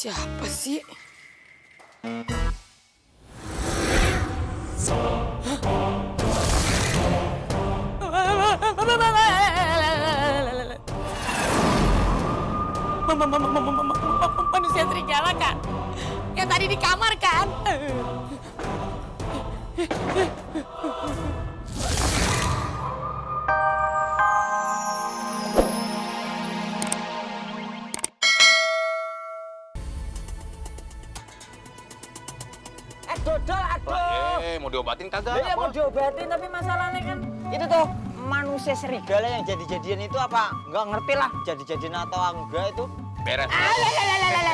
Siapa sih? Manusia serigala kan? Yang tadi di kamar kan? Dodol, aduh. Mau diobatin kagak? Iya mau diobatin tapi masalahnya kan itu tuh manusia serigala yang jadi-jadian itu apa? Nggak ngerti lah jadi-jadian atau enggak itu. Beres.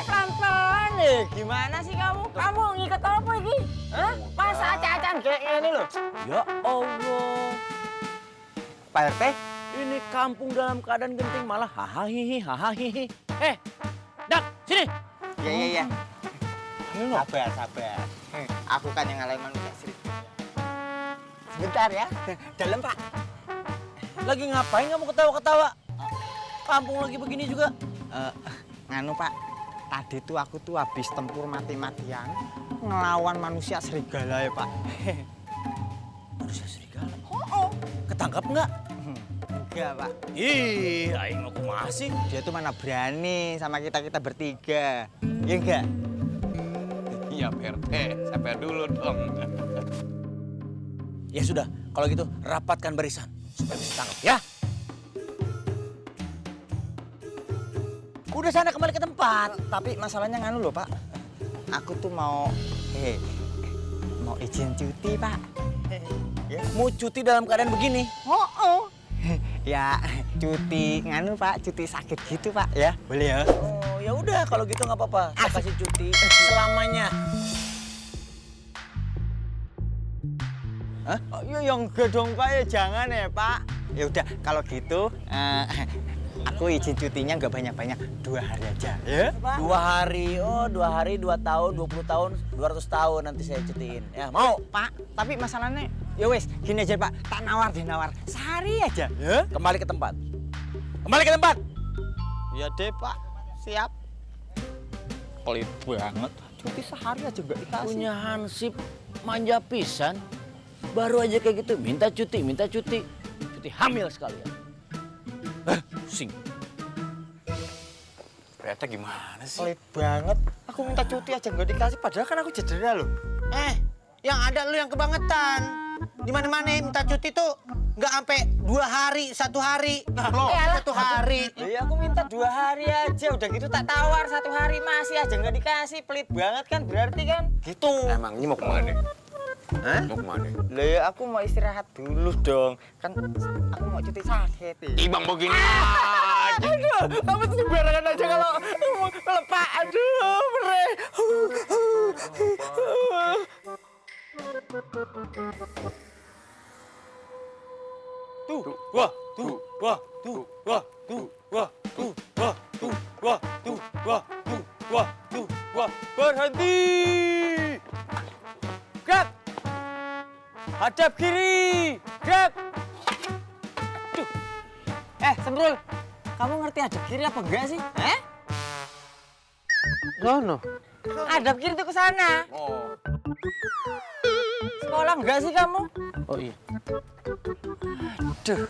Pelan-pelan nih. Gimana sih kamu? Kamu ngikat apa ini? Hah? Masa acak-acakan kayak ini loh? Ya Allah, Pak RT? ini kampung dalam keadaan genting malah hahaha. Dak, sini. Iya. Sabar. Aku kan yang ngalahin manusia serigala. Sebentar ya. Dalam Pak. Lagi ngapain kamu ketawa-ketawa? Kampung lagi begini juga. Nganu Pak, tadi tuh aku tuh habis tempur mati-matian ngelawan manusia serigala ya Pak. Manusia serigala? Oh. Ketangkap nggak? Enggak Pak, Ih, aing aku masih. dia tuh mana berani sama kita bertiga. Iya enggak? Iya, PRT. Sabar dulu dong. Ya sudah, kalau gitu rapatkan barisan supaya bisa tangkap ya. Udah sana kembali ke tempat. Tapi masalahnya nganu loh Pak, aku tuh mau izin cuti Pak. Ya. Mau cuti dalam keadaan begini? Ya cuti nganu Pak, cuti sakit gitu Pak ya, boleh ya? Oh, ya udah kalau gitu nggak apa-apa. Saya kasih cuti selamanya. Hah? Oh, ya enggak dong Pak, ya jangan ya Pak. Ya udah kalau gitu aku izin cutinya nggak banyak-banyak, 2 hari aja ya. 2 hari, 2 hari, 2 tahun, 20 tahun, 200 tahun nanti saya cutiin. Ya, mau? Pak, tapi masalahnya ya wes gini aja Pak, tak nawar sehari aja ya. Kembali ke tempat. Kembali ke tempat. Ya deh Pak, siap. Pelit banget, cuti sehari aja nggak dikasih. Punya hansip manja pisan. Baru aja kayak gitu, minta cuti. Cuti hamil sekalian. Pusing. PRT gimana sih? Pelit banget, aku minta cuti aja nggak dikasih, padahal kan aku cedera loh. Yang ada lu yang kebangetan. Di mana-mana minta cuti tuh nggak sampai 2 hari, 1 hari. Loh, 1 hari. Iya aku minta 2 hari aja, udah gitu tak tawar 1 hari masih aja nggak dikasih, pelit banget kan berarti kan? Gitu. Emangnya mau kemana? Hah? Mau kemana? Lah ya aku mau istirahat dulu dong, kan aku mau cuti sakit. Ibang begini. Aduh, kamu tuh sembarangan aja kalau Pak, aduh, bre. Berhenti! Gerak! Hadap kiri! Gerak! Aduh. Semrul, kamu ngerti hadap kiri apa enggak sih? Sono. Hadap kiri tuh ke sana. Oh. Sekolah enggak sih kamu? Oh iya. Aduh.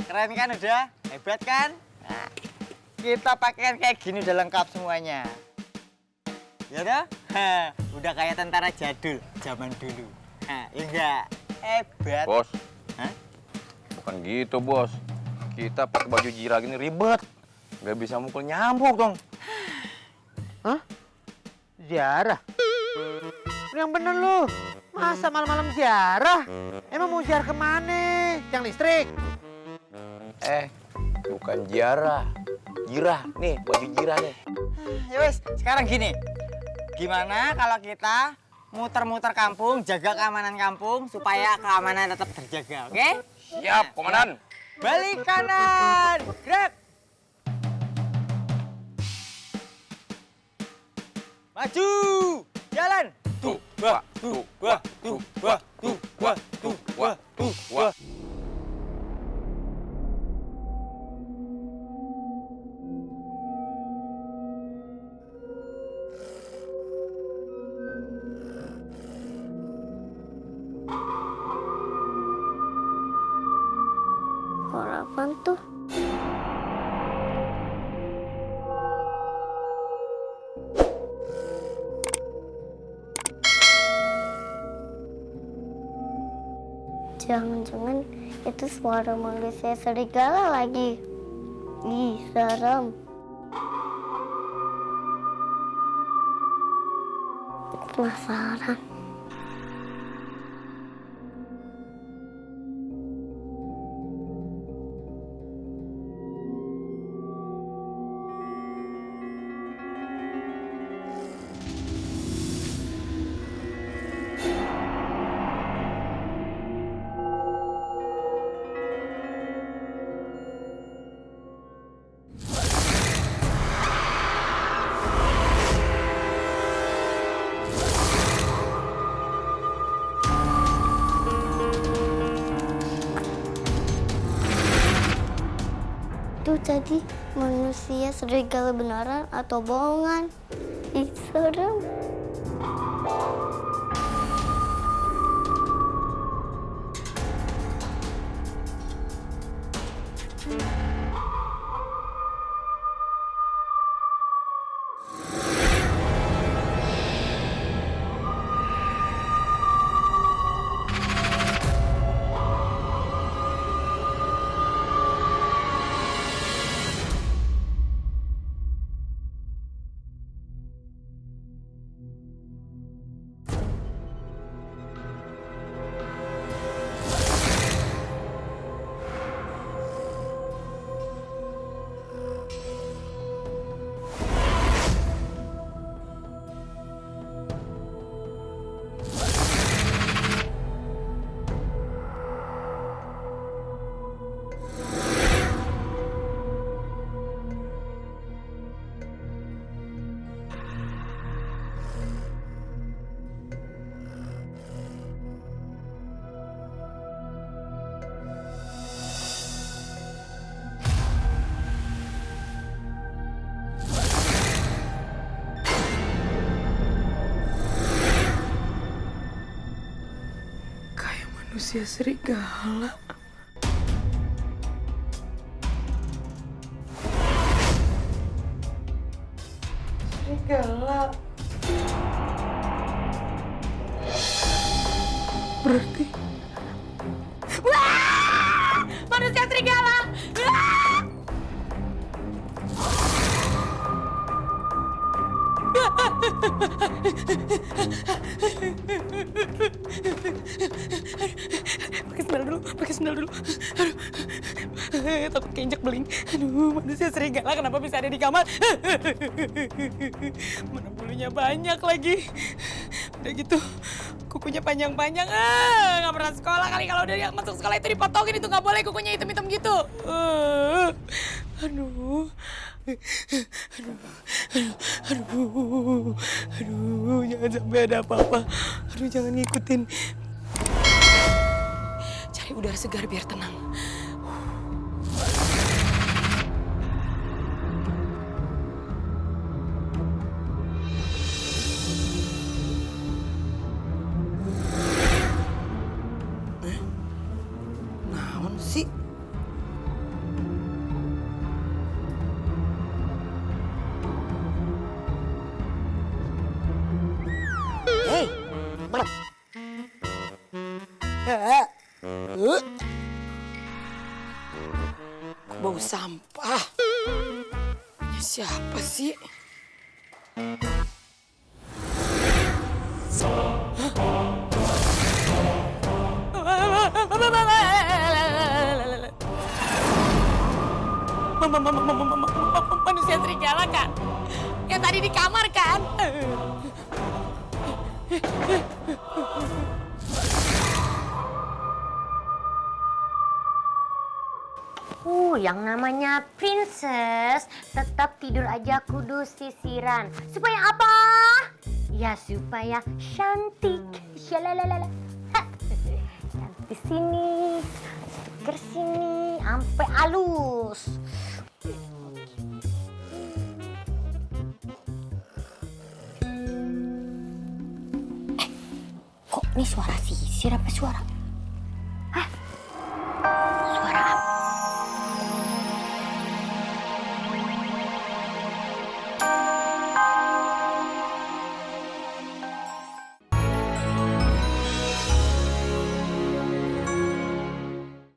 Keren kan udah? Hebat kan? Nah, kita pakaian kayak gini udah lengkap semuanya. Ya dah? Udah kayak tentara jadul zaman dulu. Ya enggak? Hebat. Bos. Hah? Bukan gitu, Bos. Kita pakai baju jira gini ribet. Nggak bisa mukul nyamuk dong. Ziarah. Yang bener lu. Masa malam-malam ziarah? Emang mau ziarah kemana? Yang listrik? Bukan jiarah. Jirah. Nih, baju jirah nih. Ya wes, sekarang gini. Gimana kalau kita muter-muter kampung, jaga keamanan kampung supaya keamanan tetap terjaga, oke? Siap, Komandan. Balik kanan, gerak. Maju, jalan. Tuh, wah, tuh, wah, tuh, wah, tuh, wah, tuh, wah, tuh, wah. Suara apaan tuh? Jangan-jangan itu suara manusia serigala lagi. Ih, serem. Penasaran. Itu tadi manusia serigala beneran atau bohongan? Ih, serem. Manusia serigala. Serigala. Berarti... Wah! Manusia serigala! Wah! Pakai sendal dulu. Aduh. Takut keinjak beling. Aduh, manusia serigala kenapa bisa ada di kamar? Mana bulunya banyak lagi. Udah gitu, kukunya panjang-panjang. Nggak pernah sekolah kali, kalau udah masuk sekolah itu dipotongin, itu nggak boleh kukunya hitam-hitam gitu. Aduh. Aduh, jangan sampai ada apa-apa. Aduh, jangan ngikutin. Cari udara segar biar tenang. Naon sih? Bau sampah. Ini siapa sih? Manusia serigala kan? Yang tadi di kamar kan? Yang namanya princess tetap tidur aja kudu sisiran. Supaya apa? Ya supaya cantik. Shalalalala. Cantik sini, seger sini, sampai halus. Kok ini suara sisir apa suara